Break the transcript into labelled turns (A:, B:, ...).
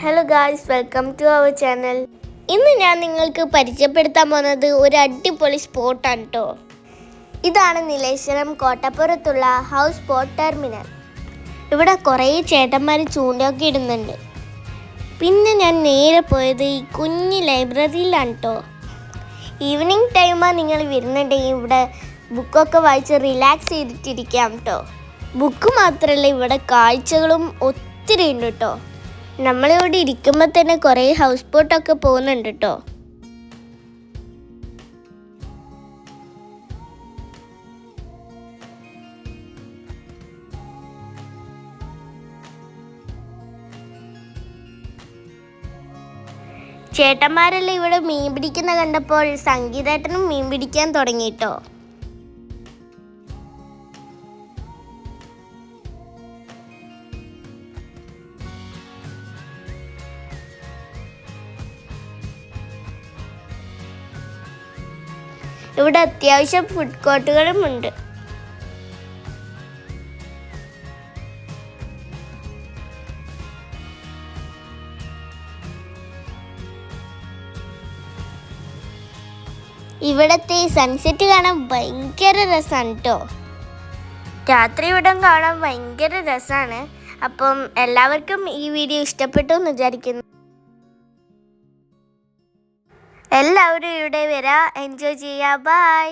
A: Hello guys, welcome to our channel. ഇന്ന് ഞാൻ നിങ്ങൾക്ക് പരിചയപ്പെടുത്താൻ പോകുന്നത് ഒരു അടിപൊളി സ്പോട്ടാണ് കേട്ടോ. ഇതാണ് നീലേശ്വരം കോട്ടപ്പുറത്തുള്ള ഹൗസ് ബോട്ട് ടെർമിനൽ. ഇവിടെ കുറേ ചേട്ടന്മാർ ചൂണ്ടയൊക്കെ ഇടുന്നുണ്ട്. പിന്നെ ഞാൻ നേരെ പോയത് ഈ കുഞ്ഞ് ലൈബ്രറിയിലാണ് കേട്ടോ. ഈവനിങ് ടൈമാണ് നിങ്ങൾ വരുന്നുണ്ടെങ്കിൽ ഇവിടെ ബുക്കൊക്കെ വായിച്ച് റിലാക്സ് ചെയ്തിട്ടിരിക്കാം കേട്ടോ. ബുക്ക് മാത്രമല്ല, ഇവിടെ കാഴ്ചകളും ഒത്തിരി ഉണ്ട് കേട്ടോ. നമ്മളിവിടെ ഇരിക്കുമ്പോൾ തന്നെ കുറേ ഹൗസ് ബോട്ടൊക്കെ പോകുന്നുണ്ട് കേട്ടോ. ചേട്ടന്മാരെല്ലാം ഇവിടെ മീൻ പിടിക്കുന്ന കണ്ടപ്പോൾ സംഗീതേട്ടനും മീൻ പിടിക്കാൻ തുടങ്ങിട്ടോ. ഇവിടെ അത്യാവശ്യം ഫുഡ് കോർട്ടുകളും ഉണ്ട്. ഇവിടത്തെ സൺസെറ്റ് കാണാൻ ഭയങ്കര രസമാണ് കേട്ടോ. രാത്രി ഇവിടം കാണാൻ ഭയങ്കര രസമാണ്. അപ്പം എല്ലാവർക്കും ഈ വീഡിയോ ഇഷ്ടപ്പെട്ടു എന്ന് വിചാരിക്കുന്നു. എല്ലാവരും ഇവിടെ വരാം, എൻജോയ് ചെയ്യാം. ബൈ.